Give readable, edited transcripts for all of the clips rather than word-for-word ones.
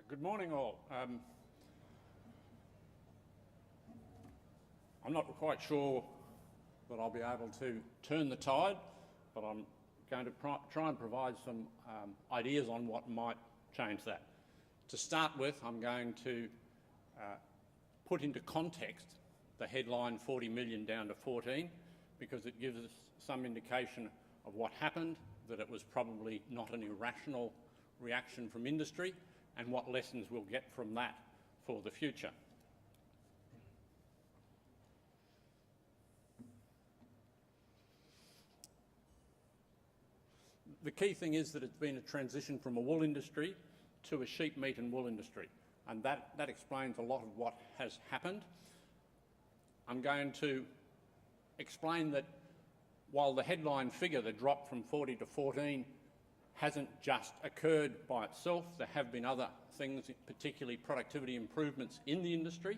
Good morning all. I'm not quite sure that I'll be able to turn the tide, but I'm going to try and provide some ideas on what might change that. To start with, I'm going to put into context the headline 40 million down to 14, because it gives us some indication of what happened, that it was probably not an irrational reaction from industry, and what lessons we'll get from that for the future. The key thing is that it's been a transition from a wool industry to a sheep, meat and wool industry, and that explains a lot of what has happened. I'm going to explain that while the headline figure, the drop from 40 to 14, hasn't just occurred by itself, there have been other things, particularly productivity improvements in the industry.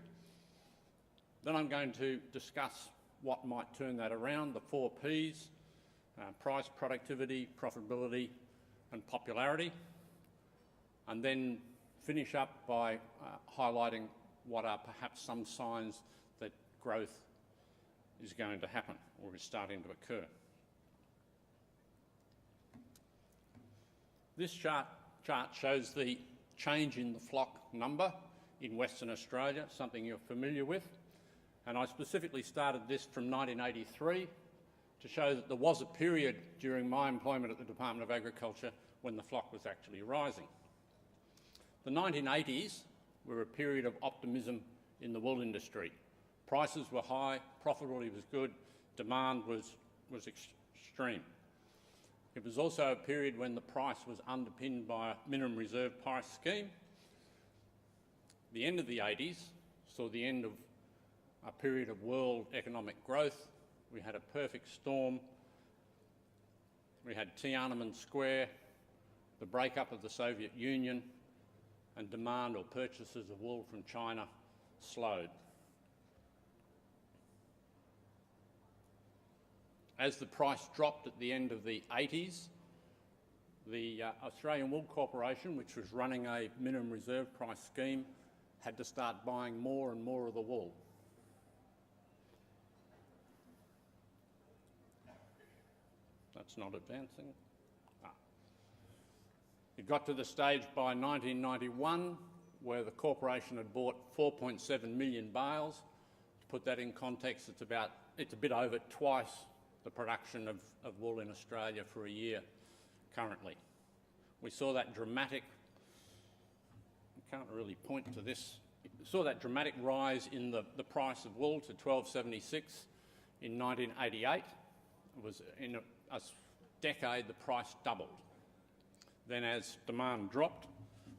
Then I'm going to discuss what might turn that around, the 4 Ps, price, productivity, profitability and popularity, and then finish up by highlighting what are perhaps some signs that growth is going to happen or is starting to occur. This chart shows the change in the flock number in Western Australia, something you're familiar with, and I specifically started this from 1983 to show that there was a period during my employment at the Department of Agriculture when the flock was actually rising. The 1980s were a period of optimism in the wool industry. Prices were high, profitability was good, demand was extreme. It was also a period when the price was underpinned by a minimum reserve price scheme. The end of the 80s saw the end of a period of world economic growth. We had a perfect storm. We had Tiananmen Square, the breakup of the Soviet Union, and demand or purchases of wool from China slowed. As the price dropped at the end of the 80s, the Australian Wool Corporation, which was running a minimum reserve price scheme, had to start buying more and more of the wool. That's not advancing. It got to the stage by 1991 where the corporation had bought 4.7 million bales. To put that in context, it's a bit over twice the production of wool in Australia for a year currently. We saw that dramatic, I can't really point to this, we saw that dramatic rise in the price of wool to $12.76 in 1988. It was in a decade the price doubled. Then as demand dropped,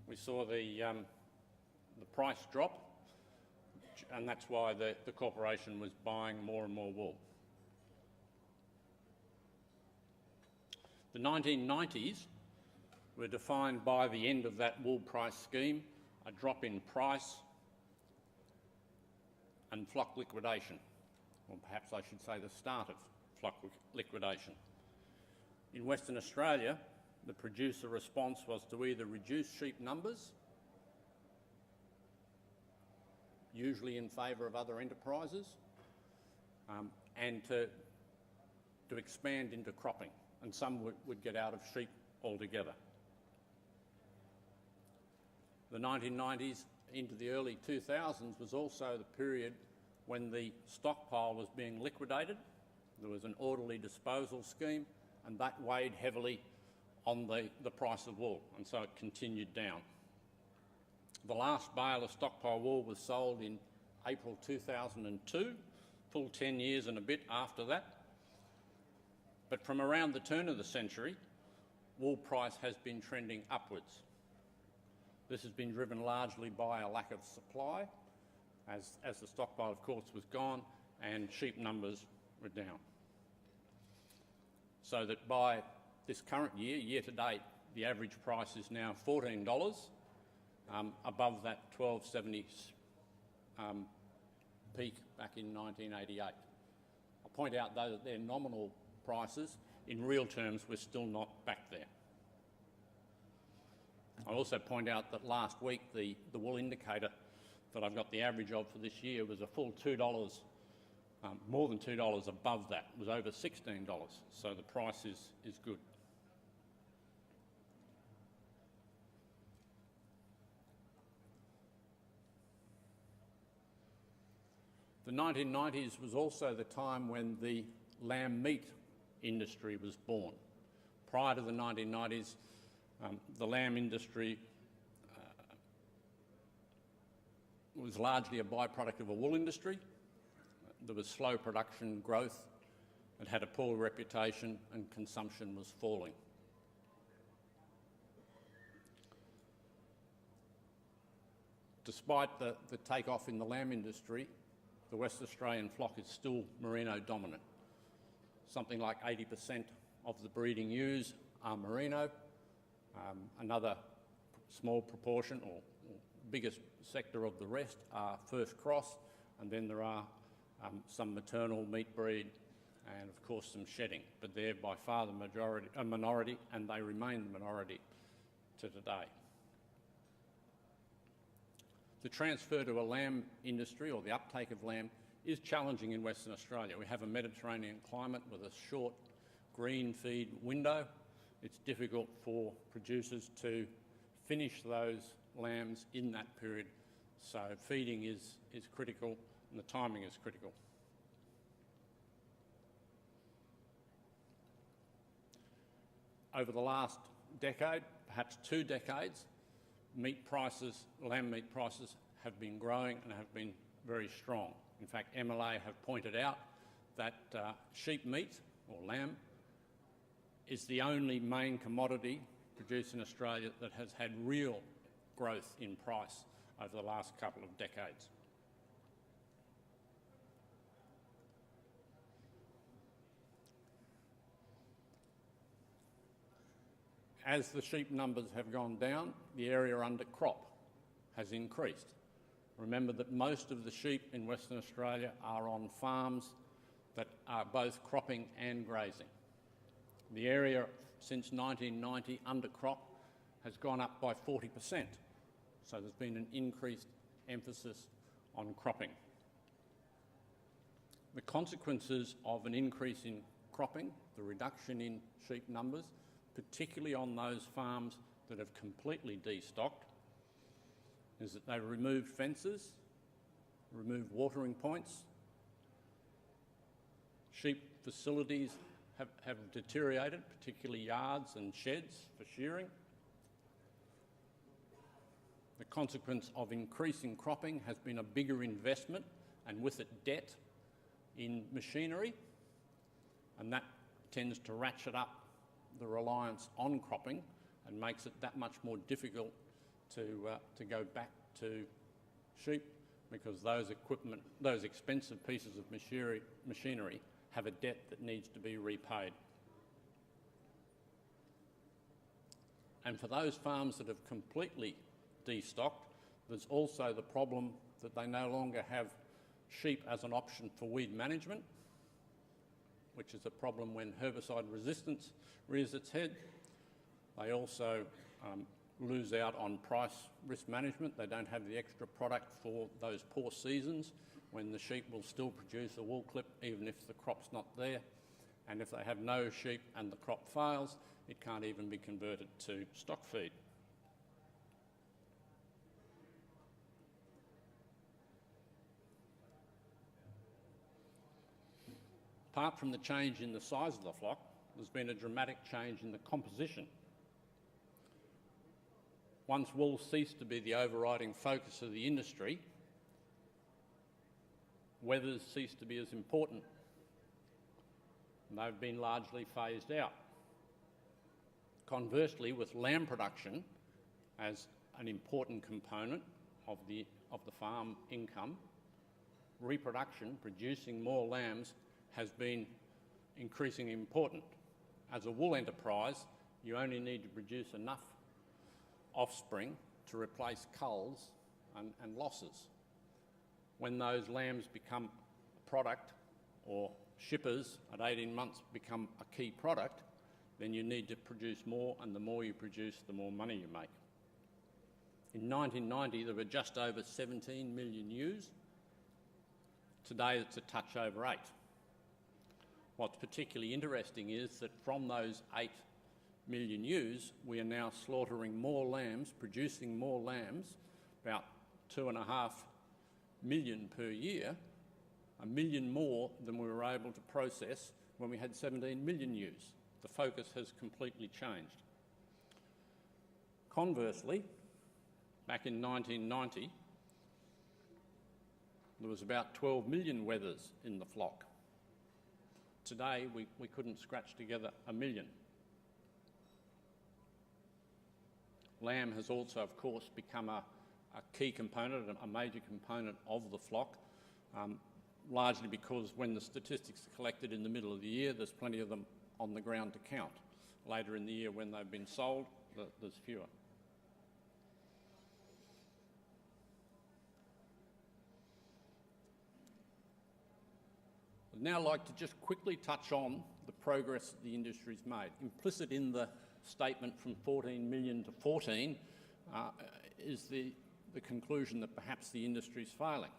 we saw the price drop, and that's why the corporation was buying more and more wool. The 1990s were defined by the end of that wool price scheme, a drop in price and flock liquidation, or perhaps I should say the start of flock liquidation. In Western Australia, the producer response was to either reduce sheep numbers, usually in favour of other enterprises, and to expand into cropping, and some would get out of sheep altogether. The 1990s into the early 2000s was also the period when the stockpile was being liquidated. There was an orderly disposal scheme, and that weighed heavily on the price of wool, and so it continued down. The last bale of stockpile wool was sold in April 2002, full 10 years and a bit after that. But from around the turn of the century, wool price has been trending upwards. This has been driven largely by a lack of supply, as the stockpile, of course, was gone and sheep numbers were down. So that by this current year, year to date, the average price is now $14, above that $12.70 peak back in 1988. I'll point out, though, that they're nominal prices. In real terms, we're still not back there. I also point out that last week the wool indicator that I've got the average of for this year was a full $2, more than $2 above that. It was over $16, so the price is good. The 1990s was also the time when the lamb meat industry was born. Prior to the 1990s, the lamb industry was largely a byproduct of a wool industry. There was slow production growth, it had a poor reputation, and consumption was falling. Despite the take-off in the lamb industry, the West Australian flock is still merino dominant. Something like 80% of the breeding ewes are merino. Another small proportion or biggest sector of the rest are first cross, and then there are some maternal meat breed and of course some shedding, but they're by far the minority, and they remain the minority to today. The transfer to a lamb industry, or the uptake of lamb, is challenging in Western Australia. We have a Mediterranean climate with a short green feed window. It's difficult for producers to finish those lambs in that period, so feeding is critical and the timing is critical. Over the last decade, perhaps 2 decades, lamb meat prices have been growing and have been very strong. In fact, MLA have pointed out that sheep meat, or lamb, is the only main commodity produced in Australia that has had real growth in price over the last couple of decades. As the sheep numbers have gone down, the area under crop has increased. Remember that most of the sheep in Western Australia are on farms that are both cropping and grazing. The area since 1990 under crop has gone up by 40%, so there's been an increased emphasis on cropping. The consequences of an increase in cropping, the reduction in sheep numbers, particularly on those farms that have completely destocked, is that they removed fences, removed watering points. Sheep facilities have deteriorated, particularly yards and sheds for shearing. The consequence of increasing cropping has been a bigger investment, and with it debt in machinery, and that tends to ratchet up the reliance on cropping and makes it that much more difficult to go back to sheep, because those expensive pieces of machinery have a debt that needs to be repaid. And for those farms that have completely destocked, there's also the problem that they no longer have sheep as an option for weed management, which is a problem when herbicide resistance rears its head. They also lose out on price risk management. They don't have the extra product for those poor seasons when the sheep will still produce a wool clip even if the crop's not there. And if they have no sheep and the crop fails, it can't even be converted to stock feed. Apart from the change in the size of the flock, there's been a dramatic change in the composition. Once wool ceased to be the overriding focus of the industry, wethers ceased to be as important, and they've been largely phased out. Conversely, with lamb production as an important component of the farm income, reproduction, producing more lambs, has been increasingly important. As a wool enterprise, you only need to produce enough offspring to replace culls and losses. When those lambs become a product, or shippers at 18 months become a key product, then you need to produce more, and the more you produce, the more money you make. In 1990, there were just over 17 million ewes. Today, it's a touch over 8. What's particularly interesting is that from those 8 million ewes, we are now slaughtering more lambs, producing more lambs, about 2.5 million per year, 1 million more than we were able to process when we had 17 million ewes. The focus has completely changed. Conversely, back in 1990, there was about 12 million wethers in the flock. Today, we couldn't scratch together 1 million. Lamb has also, of course, become a key component, a major component of the flock, largely because when the statistics are collected in the middle of the year, there's plenty of them on the ground to count. Later in the year, when they've been sold, there's fewer. I'd now like to just quickly touch on the progress the industry's made. Implicit in the statement from 14 million to 14 is the conclusion that perhaps the industry's failing.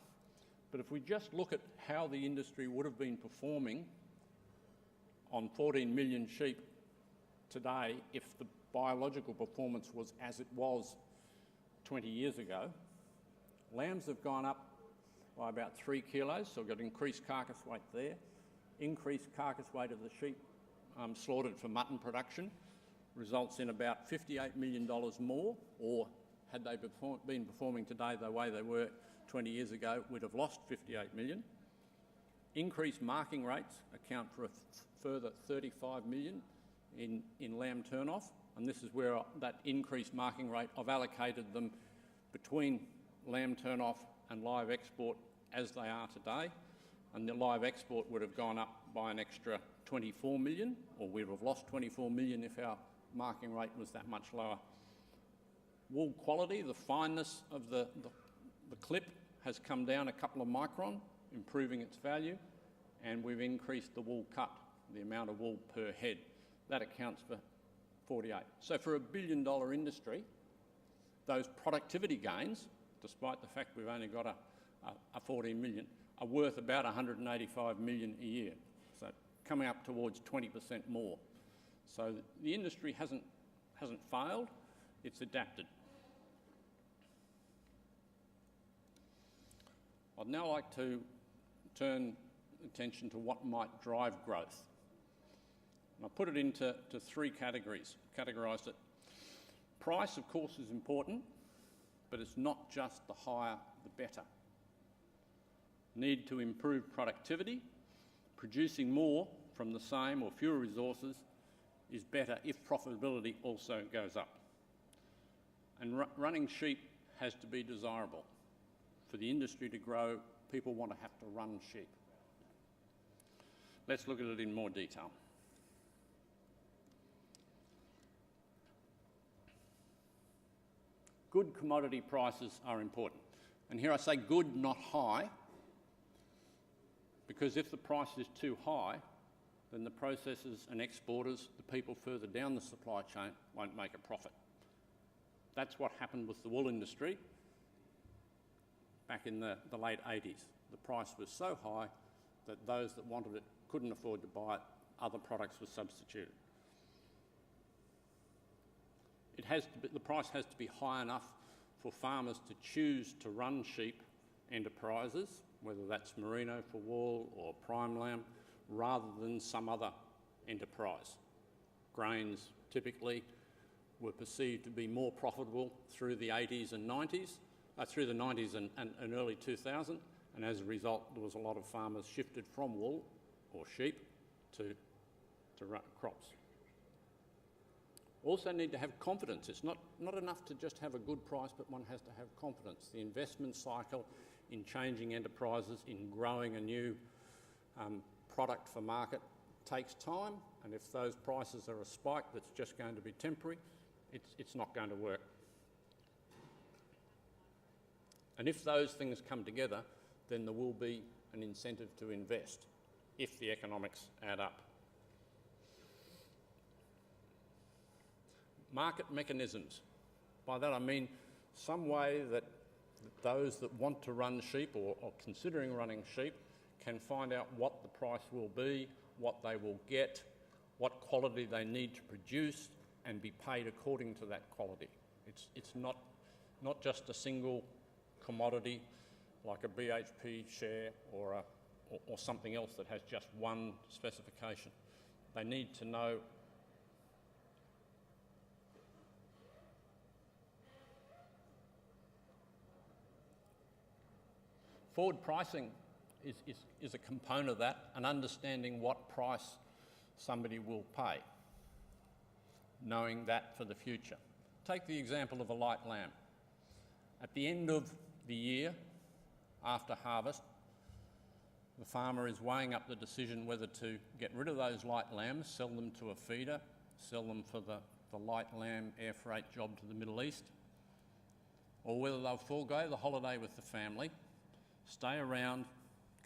But if we just look at how the industry would have been performing on 14 million sheep today if the biological performance was as it was 20 years ago, lambs have gone up by about 3 kilos, so we've got increased carcass weight there, increased carcass weight of the sheep slaughtered for mutton production, results in about $58 million more, or had they been performing today the way they were 20 years ago, we'd have lost 58 million. Increased marking rates account for a further 35 million in lamb turn-off, and this is where that increased marking rate, I've allocated them between lamb turn-off and live export as they are today, and the live export would have gone up by an extra 24 million, or we would have lost 24 million if our marking rate was that much lower. Wool quality, the fineness of the clip has come down a couple of micron, improving its value, and we've increased the wool cut, the amount of wool per head. That accounts for 48. So for a $1 billion industry, those productivity gains, despite the fact we've only got a 14 million, are worth about 185 million a year. So coming up towards 20% more. So the industry hasn't failed, it's adapted. I'd now like to turn attention to what might drive growth. And I put it into 3 categories, categorised it. Price, of course, is important, but it's not just the higher, the better. Need to improve productivity. Producing more from the same or fewer resources is better if profitability also goes up. And running sheep has to be desirable. For the industry to grow, people want to have to run sheep. Let's look at it in more detail. Good commodity prices are important. And here I say good, not high, because if the price is too high, then the processors and exporters, the people further down the supply chain, won't make a profit. That's what happened with the wool industry back in the late 80s. The price was so high that those that wanted it couldn't afford to buy it. Other products were substituted. The price has to be high enough for farmers to choose to run sheep enterprises, whether that's merino for wool or prime lamb, rather than some other enterprise. Grains typically were perceived to be more profitable through the 80s and 90s, through the 90s and early 2000, and as a result there was a lot of farmers shifted from wool or sheep to crops. Also need to have confidence. It's not enough to just have a good price, but one has to have confidence. The investment cycle in changing enterprises, in growing a new product for market takes time, and if those prices are a spike that's just going to be temporary, it's not going to work. And if those things come together, then there will be an incentive to invest if the economics add up. Market mechanisms. By that I mean some way that those that want to run sheep or considering running sheep can find out what the price will be, what they will get, what quality they need to produce, and be paid according to that quality. It's not just a single commodity like a BHP share or something else that has just one specification. They need to know forward pricing is a component of that, and understanding what price somebody will pay, knowing that for the future. Take the example of a light lamb. At the end of the year, after harvest, the farmer is weighing up the decision whether to get rid of those light lambs, sell them to a feeder, sell them for the light lamb air freight job to the Middle East, or whether they'll forego the holiday with the family, stay around,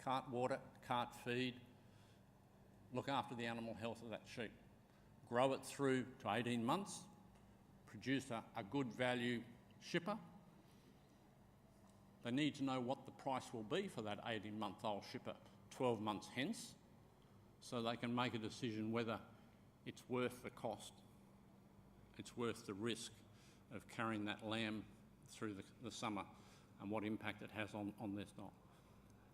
cart water, cart feed, look after the animal health of that sheep, grow it through to 18 months, produce a good value shipper. They need to know what the price will be for that 18-month-old shipper 12 months hence, so they can make a decision whether it's worth the cost, it's worth the risk of carrying that lamb through the summer and what impact it has on their stock.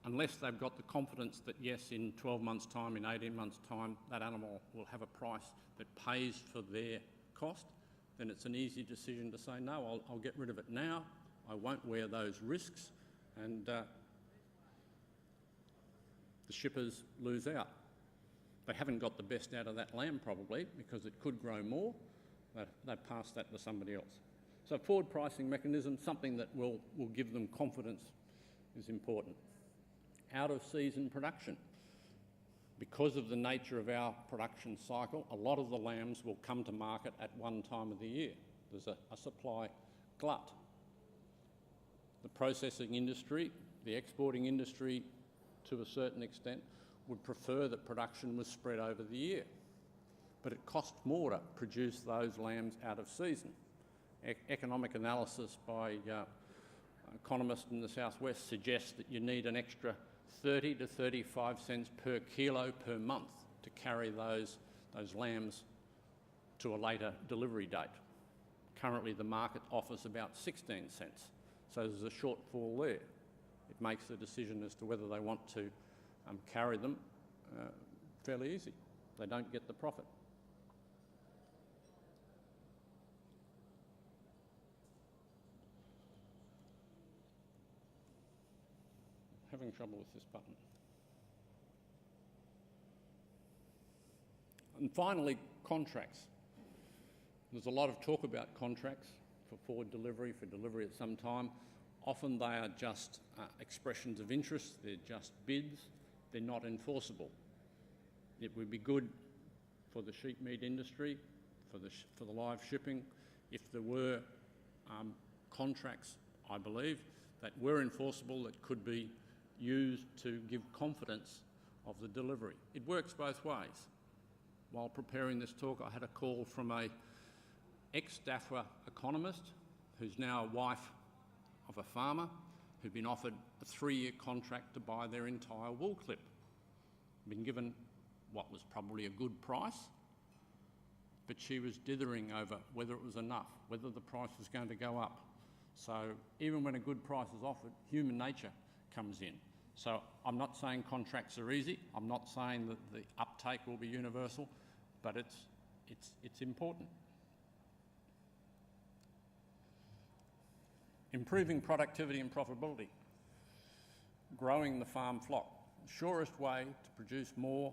Unless they've got the confidence that yes, in 12 months' time, in 18 months' time, that animal will have a price that pays for their cost, then it's an easy decision to say, no, I'll get rid of it now, I won't wear those risks, and the shippers lose out. They haven't got the best out of that lamb probably because it could grow more, they pass that to somebody else. So forward pricing mechanism, something that will give them confidence, is important. Out of season production. Because of the nature of our production cycle, a lot of the lambs will come to market at one time of the year. There's a supply glut. The processing industry, the exporting industry to a certain extent, would prefer that production was spread over the year. But it costs more to produce those lambs out of season. Economic analysis by economists in the southwest suggests that you need an extra 30 to 35 cents per kilo per month to carry those lambs to a later delivery date. Currently the market offers about 16 cents, so there's a shortfall there. It makes the decision as to whether they want to carry them fairly easy. They don't get the profit. Having trouble with this button. And finally, contracts. There's a lot of talk about contracts for forward delivery, for delivery at some time. Often they are just expressions of interest, they're just bids, they're not enforceable. It would be good for the sheep meat industry, for the live shipping, if there were contracts, I believe, that were enforceable, that could be used to give confidence of the delivery. It works both ways. While preparing this talk, I had a call from a ex-DAFWA economist who's now a wife of a farmer who'd been offered a 3-year contract to buy their entire wool clip. Been given what was probably a good price, but she was dithering over whether it was enough, whether the price was going to go up. So even when a good price is offered, human nature comes in. So I'm not saying contracts are easy. I'm not saying that the uptake will be universal, but it's important. Improving productivity and profitability. Growing the farm flock. The surest way to produce more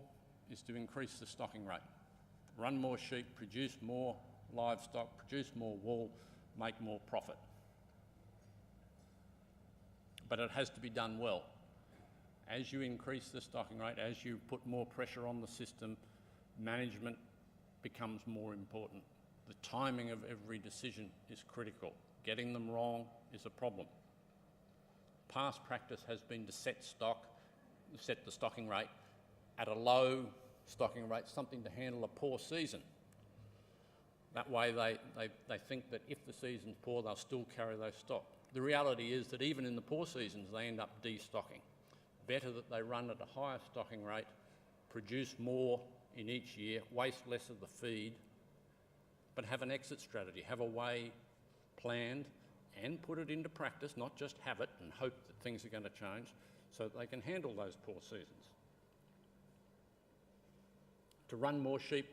is to increase the stocking rate. Run more sheep, produce more livestock, produce more wool, make more profit. But it has to be done well. As you increase the stocking rate, as you put more pressure on the system, management becomes more important. The timing of every decision is critical. Getting them wrong is a problem. Past practice has been to set the stocking rate at a low stocking rate, something to handle a poor season. That way they think that if the season's poor, they'll still carry those stock. The reality is that even in the poor seasons, they end up destocking. Better that they run at a higher stocking rate, produce more in each year, waste less of the feed, but have an exit strategy, have a way planned and put it into practice, not just have it and hope that things are going to change, so that they can handle those poor seasons. To run more sheep,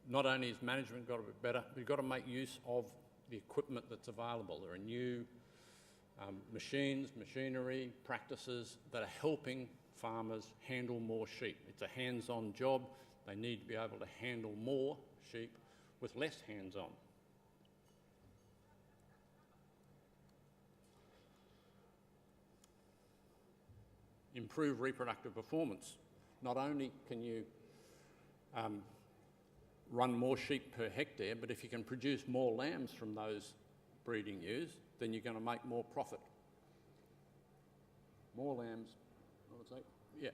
not only has management got to be better, we've got to make use of the equipment that's available. There are new machines, machinery, practices that are helping farmers handle more sheep. It's a hands-on job. They need to be able to handle more sheep with less hands-on. Improve reproductive performance. Not only can you run more sheep per hectare, but if you can produce more lambs from those breeding ewes, then you're going to make more profit. More lambs, I would say, yeah.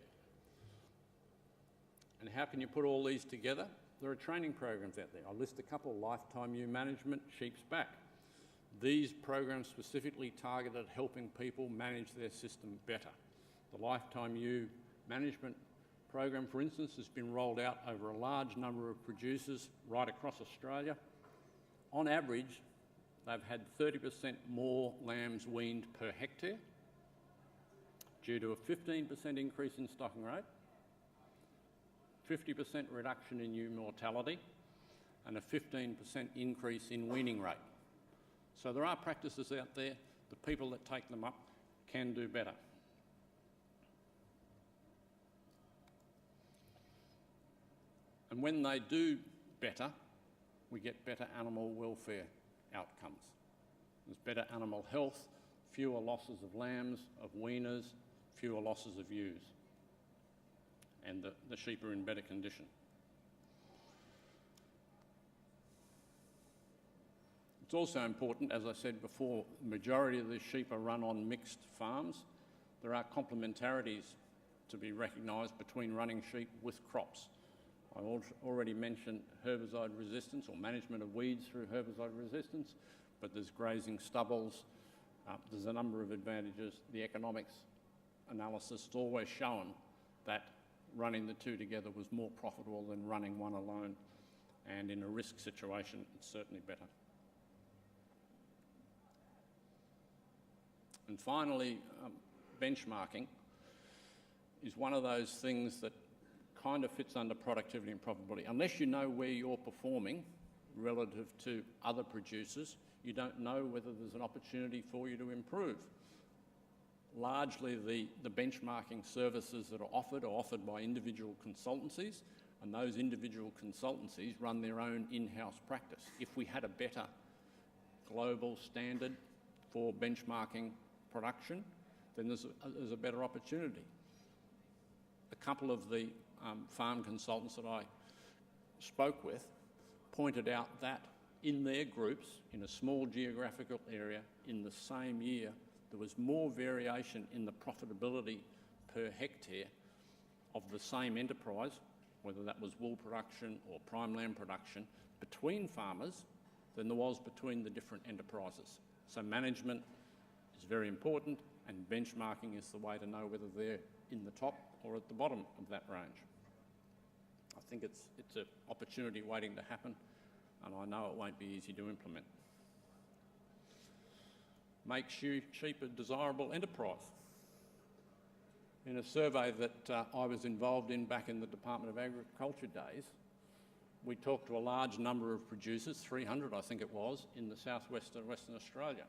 And how can you put all these together? There are training programs out there. I'll list a couple: lifetime ewe management, sheep's back. These programs specifically targeted at helping people manage their system better. The lifetime ewe management program, for instance, has been rolled out over a large number of producers right across Australia. On average, they've had 30% more lambs weaned per hectare due to a 15% increase in stocking rate, 50% reduction in ewe mortality, and a 15% increase in weaning rate. So there are practices out there. The people that take them up can do better. And when they do better, we get better animal welfare outcomes. There's better animal health, fewer losses of lambs, of weaners, fewer losses of ewes, and the sheep are in better condition. It's also important, as I said before, the majority of the sheep are run on mixed farms. There are complementarities to be recognised between running sheep with crops. I already mentioned herbicide resistance or management of weeds through herbicide resistance, but there's grazing stubbles. There's a number of advantages. The economics analysis has always shown that running the two together was more profitable than running one alone, and in a risk situation, it's certainly better. And finally, benchmarking is one of those things that kind of fits under productivity and profitability. Unless you know where you're performing relative to other producers, you don't know whether there's an opportunity for you to improve. Largely, the benchmarking services that are offered by individual consultancies, and those individual consultancies run their own in-house practice. If we had a better global standard for benchmarking production, then there's a better opportunity. A couple of the farm consultants that I spoke with pointed out that in their groups, in a small geographical area, in the same year, there was more variation in the profitability per hectare of the same enterprise, whether that was wool production or prime lamb production, between farmers than there was between the different enterprises. So management is very important, and benchmarking is the way to know whether they're in the top or at the bottom of that range. I think it's an opportunity waiting to happen, and I know it won't be easy to implement. Make sheep a desirable enterprise. In a survey that I was involved in back in the Department of Agriculture days, we talked to a large number of producers, 300 I think it was, in the southwest of Western Australia,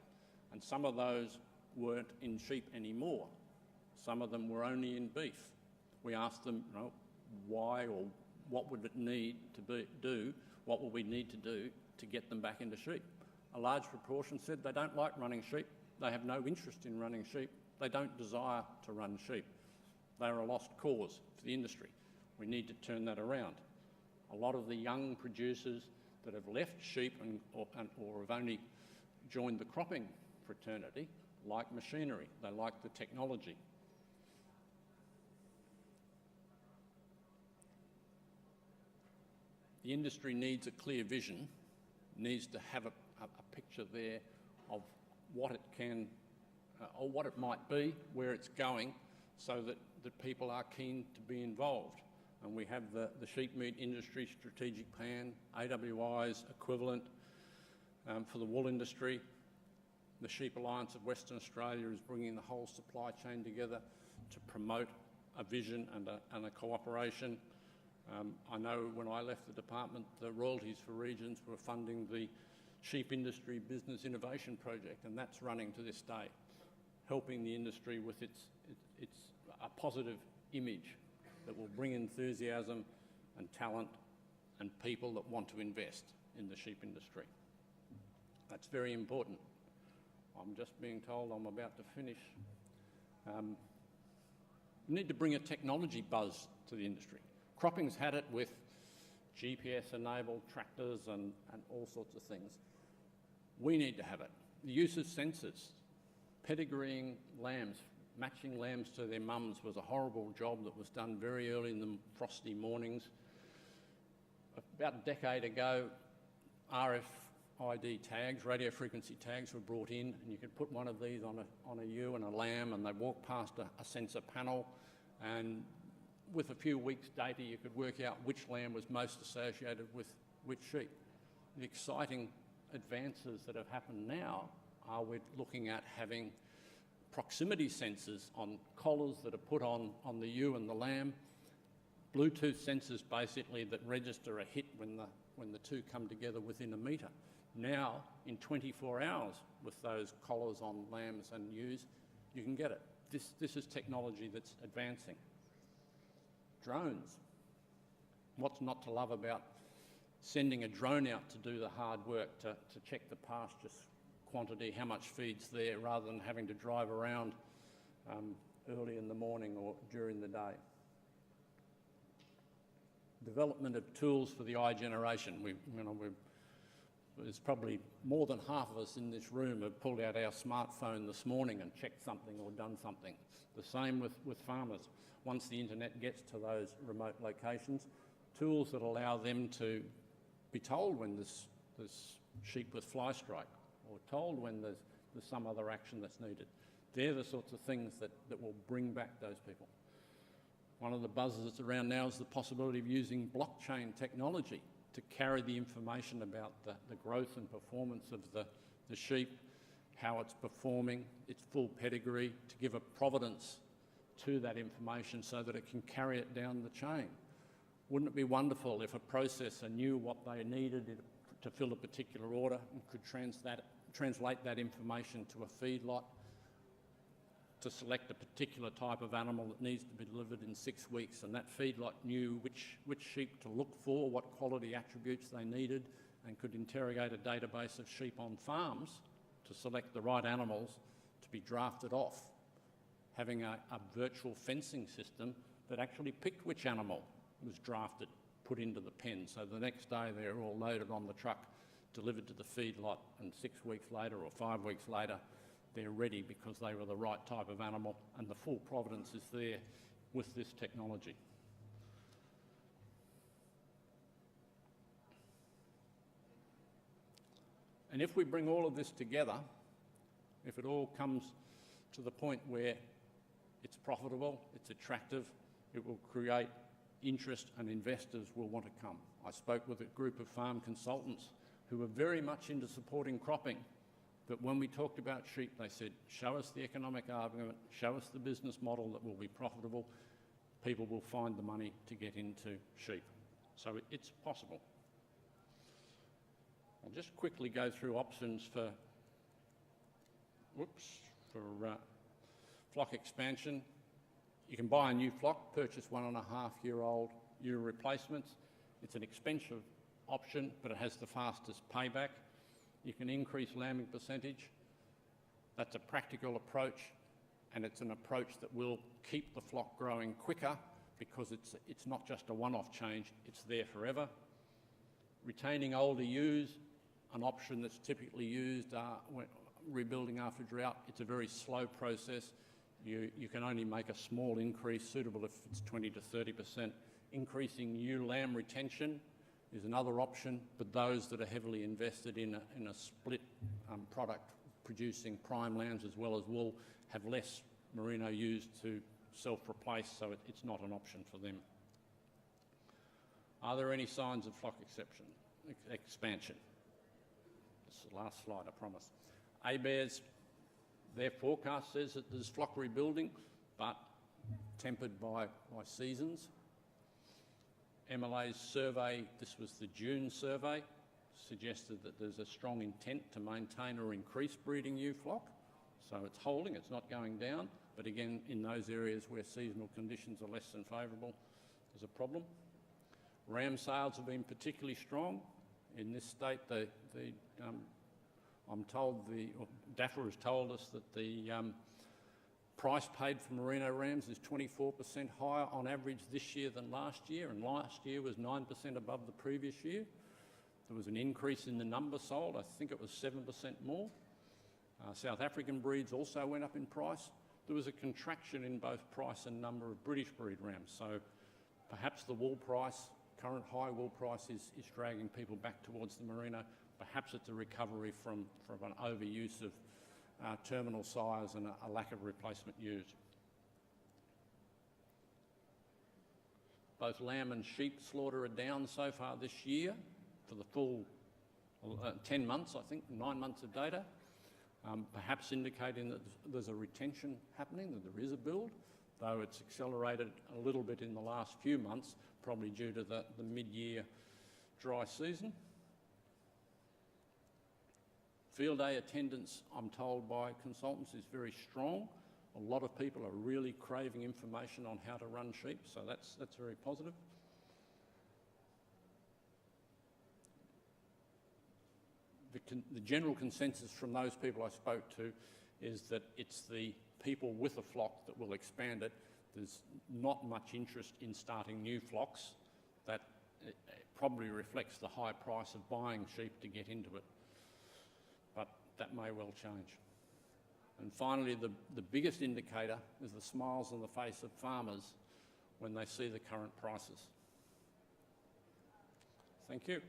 and some of those weren't in sheep anymore. Some of them were only in beef. We asked them, why, or what would it need to do, what will we need to do to get them back into sheep? A large proportion said they don't like running sheep, they have no interest in running sheep, they don't desire to run sheep. They're a lost cause for the industry. We need to turn that around. A lot of the young producers that have left sheep or have only joined the cropping fraternity like machinery, they like the technology. The industry needs a clear vision needs to have a picture there of what it can, or what it might be, where it's going, so that people are keen to be involved. And we have the sheep meat industry strategic plan, AWI's equivalent for the wool industry. The Sheep Alliance of Western Australia is bringing the whole supply chain together to promote a vision and a cooperation. I know when I left the department, the Royalties for Regions were funding the Sheep Industry Business Innovation Project, and that's running to this day, helping the industry with its a positive image that will bring enthusiasm and talent and people that want to invest in the sheep industry. That's very important. I'm just being told I'm about to finish. We need to bring a technology buzz to the industry. Cropping's had it with GPS-enabled tractors and all sorts of things. We need to have it. The use of sensors, pedigreeing lambs, matching lambs to their mums was a horrible job that was done very early in the frosty mornings. About a decade ago, RFID tags, radio frequency tags, were brought in, and you could put one of these on a ewe and a lamb, and they walk past a sensor panel, and with a few weeks' data, you could work out which lamb was most associated with which sheep. The exciting advances that have happened now are we're looking at having proximity sensors on collars that are put on the ewe and the lamb, Bluetooth sensors basically that register a hit when the two come together within a metre. Now, in 24 hours with those collars on lambs and ewes, you can get it. This is technology that's advancing. Drones. What's not to love about sending a drone out to do the hard work, to check the pasture quantity, how much feed's there, rather than having to drive around early in the morning or during the day. Development of tools for the generation. There's probably more than half of us in this room have pulled out our smartphone this morning and checked something or done something. The same with farmers. Once the internet gets to those remote locations, tools that allow them to be told when there's sheep with fly strike, or told when there's some other action that's needed. They're the sorts of things that will bring back those people. One of the buzzes that's around now is the possibility of using blockchain technology to carry the information about the growth and performance of the sheep, how it's performing, its full pedigree, to give a provenance to that information so that it can carry it down the chain. Wouldn't it be wonderful if a processor knew what they needed to fill a particular order and could translate that information to a feedlot to select a particular type of animal that needs to be delivered in 6 weeks, and that feedlot knew which sheep to look for, what quality attributes they needed, and could interrogate a database of sheep on farms to select the right animals to be drafted off, having a virtual fencing system that actually picked which animal was drafted, put into the pen, so the next day they're all loaded on the truck, delivered to the feedlot, and 6 weeks later or 5 weeks later they're ready because they were the right type of animal, and the full provenance is there with this technology. And if we bring all of this together, if it all comes to the point where it's profitable, it's attractive, it will create interest and investors will want to come. I spoke with a group of farm consultants who were very much into supporting cropping, but when we talked about sheep, they said, show us the economic argument, show us the business model that will be profitable, people will find the money to get into sheep. So it's possible. I'll just quickly go through options for flock expansion. You can buy a new flock, purchase 1.5-year-old ewe replacements. It's an expensive option, but it has the fastest payback. You can increase lambing percentage. That's a practical approach, and it's an approach that will keep the flock growing quicker because it's not just a one-off change, it's there forever. Retaining older ewes, an option that's typically used when rebuilding after drought. It's a very slow process. You can only make a small increase, suitable if it's 20 to 30%. Increasing ewe lamb retention is another option, but those that are heavily invested in a split product producing prime lambs as well as wool have less merino ewes to self-replace, so it's not an option for them. Are there any signs of flock expansion? This is the last slide, I promise. ABARES, their forecast says that there's flock rebuilding, but tempered by seasons. MLA's survey, this was the June survey, suggested that there's a strong intent to maintain or increase breeding ewe flock. So it's holding, it's not going down, but again, in those areas where seasonal conditions are less than favourable, there's a problem. Ram sales have been particularly strong. In this state, I'm told, DAFA has told us that the price paid for merino rams is 24% higher on average this year than last year, and last year was 9% above the previous year. There was an increase in the number sold. I think it was 7% more. South African breeds also went up in price. There was a contraction in both price and number of British breed rams. So perhaps the wool price, current high wool price, is dragging people back towards the merino. Perhaps it's a recovery from an overuse of terminal sires and a lack of replacement ewes. Both lamb and sheep slaughter are down so far this year for the full 10 months, I think, 9 months of data, perhaps indicating that there's a retention happening, that there is a build, though it's accelerated a little bit in the last few months, probably due to the mid-year dry season. Field day attendance, I'm told by consultants, is very strong. A lot of people are really craving information on how to run sheep, so that's very positive. The general consensus from those people I spoke to is that it's the people with a flock that will expand it. There's not much interest in starting new flocks. That probably reflects the high price of buying sheep to get into it. But that may well change. And finally, the biggest indicator is the smiles on the face of farmers when they see the current prices. Thank you.